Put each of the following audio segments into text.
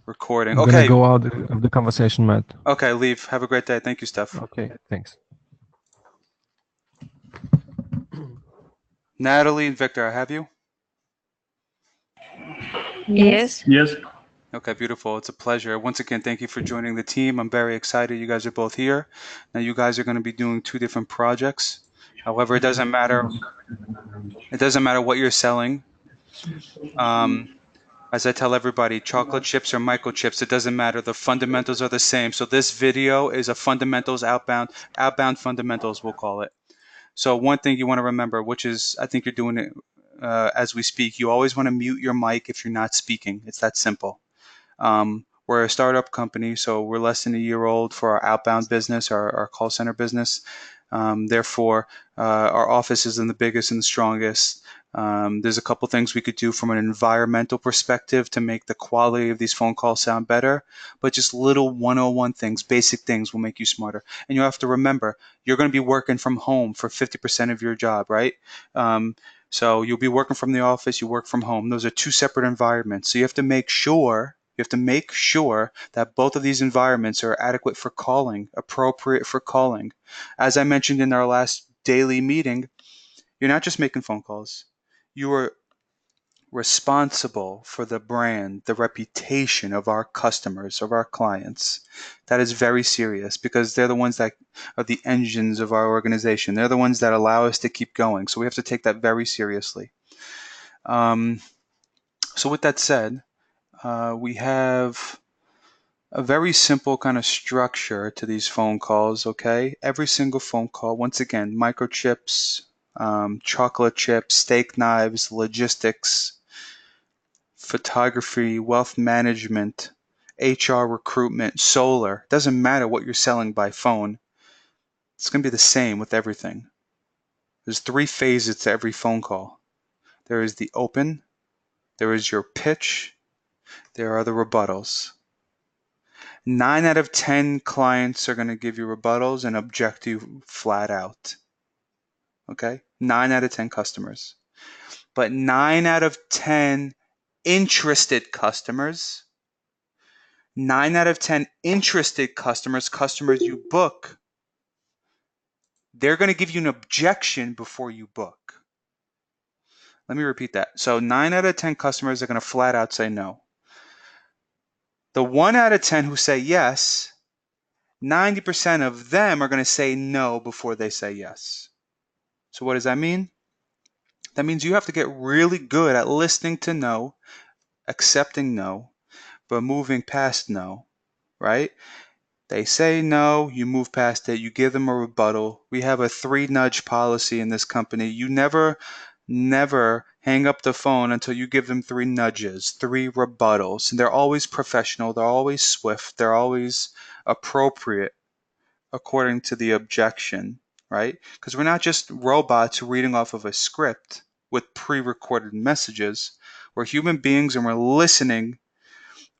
Recording. I'm gonna Okay. go out of the conversation, Matt. Okay, leave. Have a great day. Thank you, Steph. Okay, thanks. Natalie and Victor, I have you. Yes. Yes. Okay, beautiful. It's a pleasure. Once again, thank you for joining the team. I'm very excited you guys are both here. Now, you guys are going to be doing two different projects. However, it doesn't matter. It doesn't matter what you're selling. Um, as I tell everybody, chocolate chips or microchips, it doesn't matter. The fundamentals are the same. So this video is a fundamentals outbound fundamentals, we'll call it. So one thing you want to remember, which is I think you're doing it as we speak, you always want to mute your mic if you're not speaking. It's that simple. We're a startup company, so we're less than a year old for our outbound business, our call center business. Therefore, our office isn't the biggest and the strongest. There's a couple things we could do from an environmental perspective to make the quality of these phone calls sound better, but just little 101 things, basic things will make you smarter. And you have to remember, you're going to be working from home for 50% of your job, right? So you'll be working from the office, you work from home. Those are two separate environments. So you have to make sure that both of these environments are adequate for calling, appropriate for calling. As I mentioned in our last daily meeting, you're not just making phone calls. You are responsible for the brand, the reputation of our customers, of our clients. That is very serious because they're the ones that are the engines of our organization. They're the ones that allow us to keep going. So we have to take that very seriously. Um, so with that said, we have a very simple kind of structure to these phone calls, okay? Every single phone call, once again, microchips, chocolate chips, steak knives, logistics, photography, wealth management, HR recruitment, solar. Doesn't matter what you're selling by phone. It's going to be the same with everything. There's three phases to every phone call. There is the open, there is your pitch, there are the rebuttals. 9 out of 10 clients are going to give you rebuttals and object you flat out. Okay? 9 out of 10 customers. But 9 out of 10 interested customers, 9 out of 10 interested customers, customers you book, they're going to give you an objection before you book. Let me repeat that. So 9 out of 10 customers are going to flat out say no. The 1 out of 10 who say yes, 90% of them are going to say no before they say yes. So what does that mean? That means you have to get really good at listening to no, accepting no, but moving past no, right? They say no, you move past it, you give them a rebuttal. We have a 3 nudge policy in this company. You never hang up the phone until you give them 3 nudges, 3 rebuttals. And they're always professional, they're always swift, they're always appropriate according to the objection, right? Because we're not just robots reading off of a script with pre-recorded messages. We're human beings and we're listening.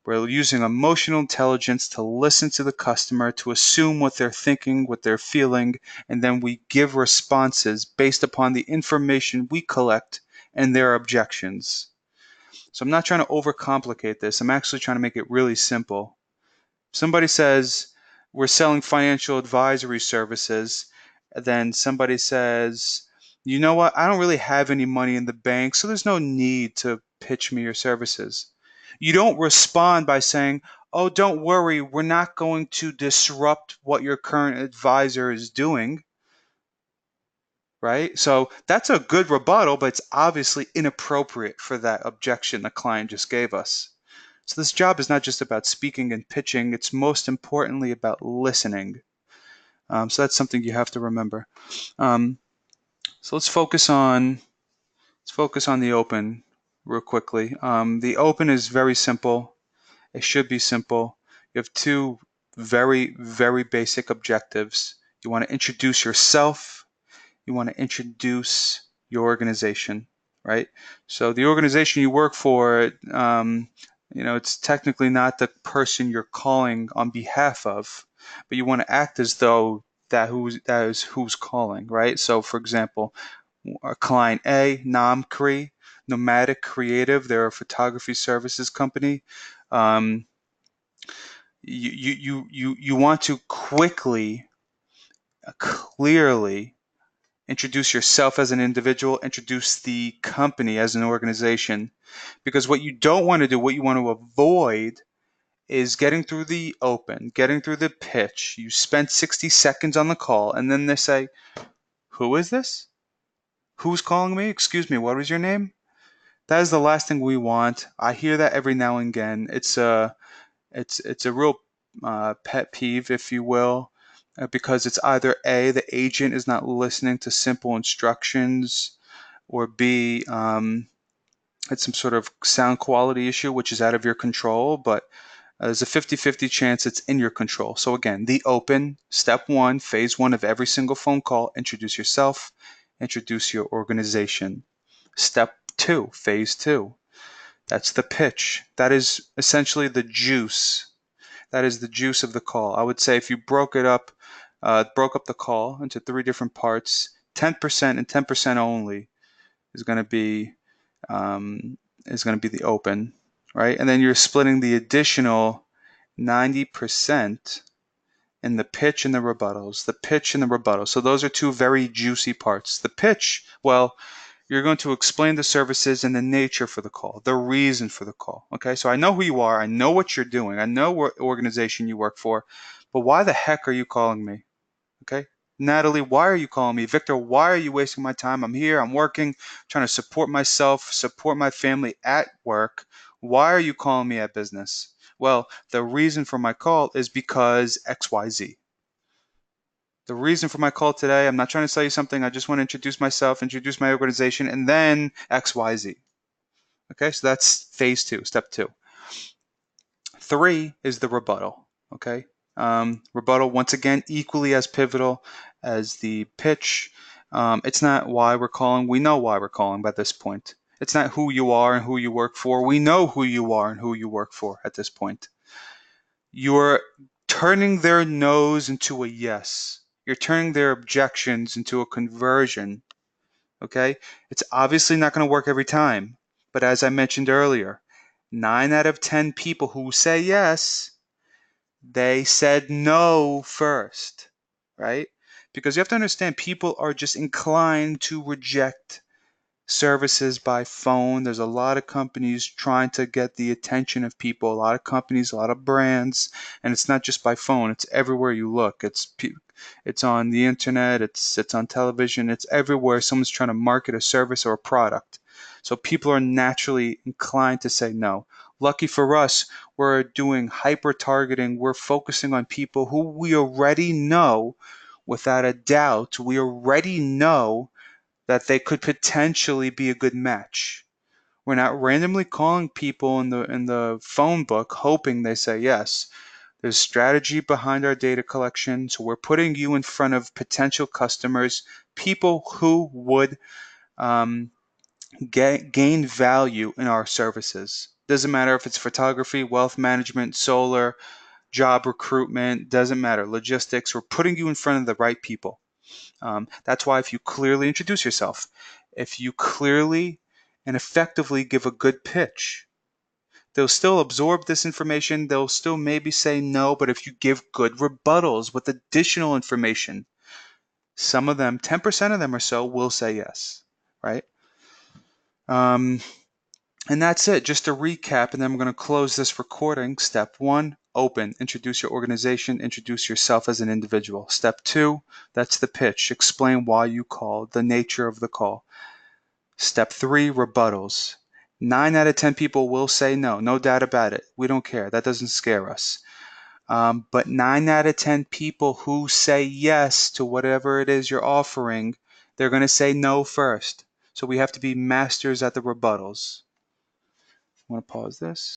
We're using emotional intelligence to listen to the customer, to assume what they're thinking, what they're feeling, and then we give responses based upon the information we collect and their objections. So I'm not trying to overcomplicate this. I'm actually trying to make it really simple. Somebody says, we're selling financial advisory services. Then somebody says, you know what? I don't really have any money in the bank, so there's no need to pitch me your services. You don't respond by saying, oh, don't worry, we're not going to disrupt what your current advisor is doing, right? So that's a good rebuttal, but it's obviously inappropriate for that objection the client just gave us. So this job is not just about speaking and pitching, it's most importantly about listening. So that's something you have to remember. Um, so let's focus on the open real quickly. The open is very simple. It should be simple. You have two very, very basic objectives. You want to introduce yourself. You want to introduce your organization, right? So the organization you work for, it's technically not the person you're calling on behalf of, but you want to act as though that is who's calling, right? So, for example, client A, Namcre, Nomadic Creative, they're a photography services company. Um, You want to quickly, clearly introduce yourself as an individual, introduce the company as an organization. Because what you don't want to do, what you want to avoid, is getting through the open, getting through the pitch. You spent 60 seconds on the call, and then they say, "Who is this? Who's calling me? Excuse me, what was your name?" That is the last thing we want. I hear that every now and again. It's a real pet peeve, if you will, because it's either A, the agent is not listening to simple instructions, or B, it's some sort of sound quality issue, which is out of your control, but there's a 50-50 chance it's in your control. So again, the open, step one, phase one of every single phone call, introduce yourself, introduce your organization. Step two, phase two, that's the pitch. That is essentially the juice. That is the juice of the call. I would say if you broke up the call into 3 different parts, 10% and 10% only is going to be the open, right? And then you're splitting the additional 90% in the pitch and the rebuttals. The pitch and the rebuttal. So those are two very juicy parts. The pitch, well, you're going to explain the services and the nature for the call, the reason for the call. Okay, so I know who you are, I know what you're doing, I know what organization you work for, but why the heck are you calling me? Okay, Natalie, why are you calling me? Victor, why are you wasting my time? I'm here, I'm working, trying to support myself, support my family at work. Why are you calling me at business? Well, the reason for my call is because XYZ. The reason for my call today, I'm not trying to sell you something. I just want to introduce myself, introduce my organization, and then XYZ. Okay, so that's phase two, step two. 3 is the rebuttal. Okay, rebuttal, once again, equally as pivotal as the pitch. It's not why we're calling. We know why we're calling by this point. It's not who you are and who you work for. We know who you are and who you work for at this point. You're turning their no's into a yes. You're turning their objections into a conversion. Okay? It's obviously not going to work every time. But as I mentioned earlier, 9 out of 10 people who say yes, they said no first, right? Because you have to understand, people are just inclined to reject services by phone. There's a lot of companies trying to get the attention of people, a lot of companies, a lot of brands, and it's not just by phone, it's everywhere you look. It's on the internet, it's on television, it's everywhere someone's trying to market a service or a product. So people are naturally inclined to say no. Lucky for us, we're doing hyper targeting. We're focusing on people who we already know without a doubt. We already know that they could potentially be a good match. We're not randomly calling people in the phone book hoping they say yes. There's strategy behind our data collection, so we're putting you in front of potential customers, people who would gain value in our services. Doesn't matter if it's photography, wealth management, solar, job recruitment, doesn't matter. Logistics, we're putting you in front of the right people. That's why if you clearly introduce yourself, if you clearly and effectively give a good pitch, they'll still absorb this information. They'll still maybe say no, but if you give good rebuttals with additional information, some of them, 10% of them or so, will say yes, right? And that's it. Just to recap, and then we're going to close this recording. Step 1, open. Introduce your organization. Introduce yourself as an individual. Step 2, that's the pitch. Explain why you called, the nature of the call. Step 3, rebuttals. 9 out of 10 people will say no. No doubt about it. We don't care. That doesn't scare us. But 9 out of 10 people who say yes to whatever it is you're offering, they're going to say no first. So we have to be masters at the rebuttals. I want to pause this.